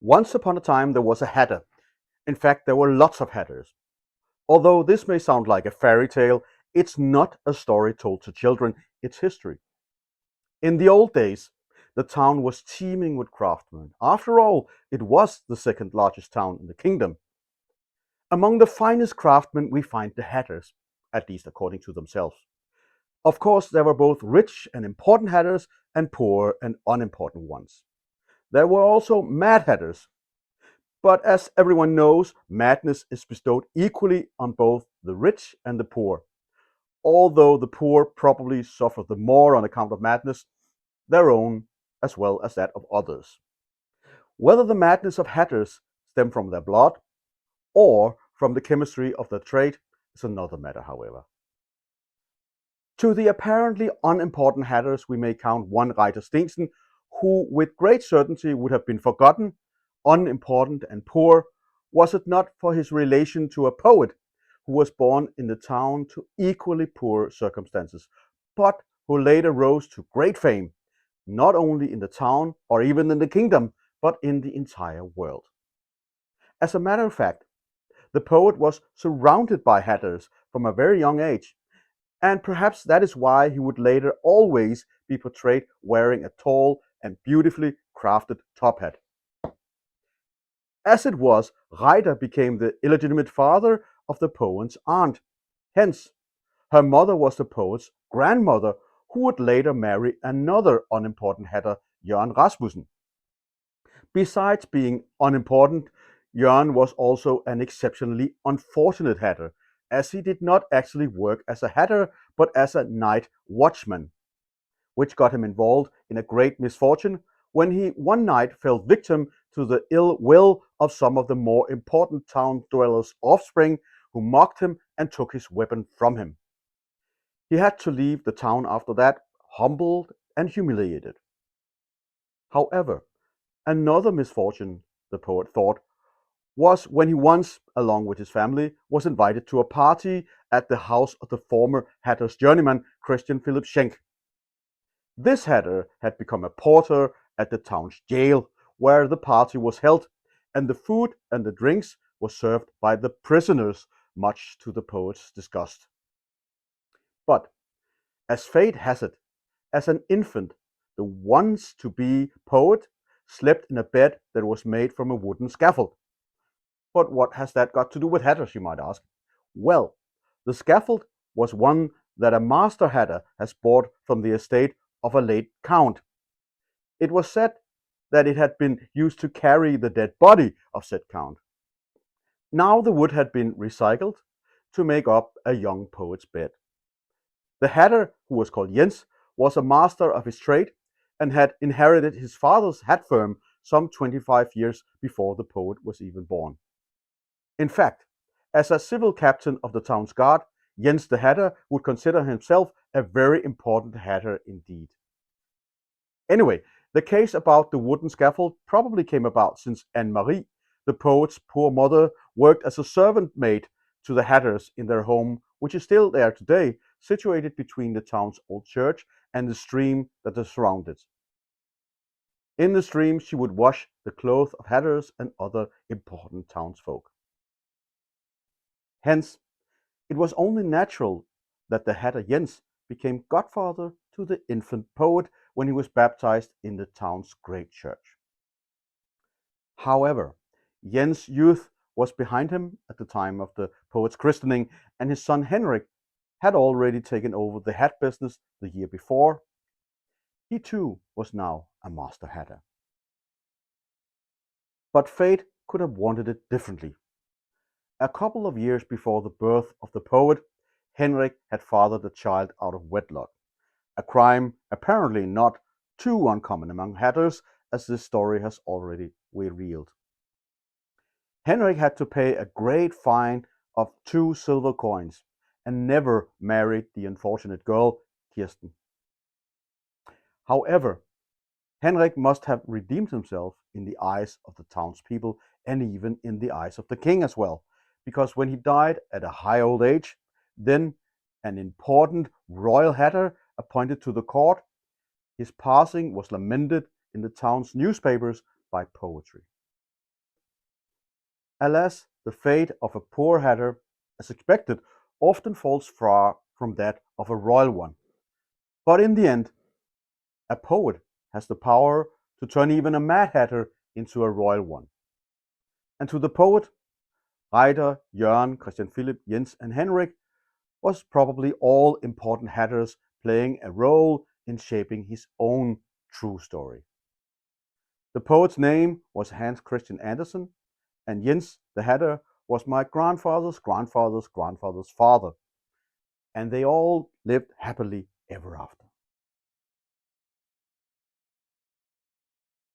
Once upon a time there was a hatter. In fact, there were lots of hatters. Although this may sound like a fairy tale, it's not a story told to children, it's history. In the old days, the town was teeming with craftsmen. After all, it was the second largest town in the kingdom. Among the finest craftsmen we find the hatters, at least according to themselves. Of course, there were both rich and important hatters and poor and unimportant ones. There were also mad hatters. But as everyone knows, madness is bestowed equally on both the rich and the poor. Although the poor probably suffer the more on account of madness, their own as well as that of others. Whether the madness of hatters stem from their blood or from the chemistry of their trade is another matter, however. To the apparently unimportant hatters we may count one Reiter Steensen, who with great certainty would have been forgotten, unimportant and poor, was it not for his relation to a poet who was born in the town to equally poor circumstances, but who later rose to great fame, not only in the town or even in the kingdom, but in the entire world. As a matter of fact, the poet was surrounded by hatters from a very young age, and perhaps that is why he would later always be portrayed wearing a tall and beautifully crafted top hat. As it was, Reiter became the illegitimate father of the poet's aunt. Hence, her mother was the poet's grandmother, who would later marry another unimportant hatter, Jørgen Rasmussen. Besides being unimportant, Jørgen was also an exceptionally unfortunate hatter, as he did not actually work as a hatter, but as a night watchman, which got him involved in a great misfortune when he one night fell victim to the ill will of some of the more important town dwellers' offspring, who mocked him and took his weapon from him. He had to leave the town after that, humbled and humiliated. However, another misfortune, the poet thought, was when he once, along with his family, was invited to a party at the house of the former hatter's journeyman, Christian Philip Schenk. This hatter had become a porter at the town's jail, where the party was held, and the food and the drinks were served by the prisoners, much to the poet's disgust. But, as fate has it, as an infant, the once-to-be poet slept in a bed that was made from a wooden scaffold. But what has that got to do with hatters, you might ask? Well, the scaffold was one that a master hatter has bought from the estate of a late count. It was said that it had been used to carry the dead body of said count. Now the wood had been recycled to make up a young poet's bed. The hatter, who was called Jens, was a master of his trade and had inherited his father's hat firm some 25 years before the poet was even born. In fact, as a civil captain of the town's guard, Jens the Hatter would consider himself a very important hatter indeed. Anyway, the case about the wooden scaffold probably came about since Anne-Marie, the poet's poor mother, worked as a servant maid to the hatters in their home, which is still there today, situated between the town's old church and the stream that surrounds it. In the stream she would wash the clothes of hatters and other important townsfolk. Hence, it was only natural that the hatter Jens became godfather to the infant poet when he was baptized in the town's great church. However, Jens' youth was behind him at the time of the poet's christening, and his son Henrik had already taken over the hat business the year before. He too was now a master hatter. But fate could have wanted it differently. A couple of years before the birth of the poet, Henrik had fathered a child out of wedlock, a crime apparently not too uncommon among hatters, as this story has already revealed. Henrik had to pay a great fine of 2 silver coins and never married the unfortunate girl, Kirsten. However, Henrik must have redeemed himself in the eyes of the townspeople and even in the eyes of the king as well, because when he died at a high old age, then an important royal hatter appointed to the court, his passing was lamented in the town's newspapers by poetry. Alas, the fate of a poor hatter, as expected, often falls far from that of a royal one. But in the end, a poet has the power to turn even a mad hatter into a royal one. And to the poet, Reiter, Jørgen, Christian Philip, Jens, and Henrik was probably all important hatters playing a role in shaping his own true story. The poet's name was Hans Christian Andersen, and Jens the hatter was my grandfather's grandfather's grandfather's father, and they all lived happily ever after.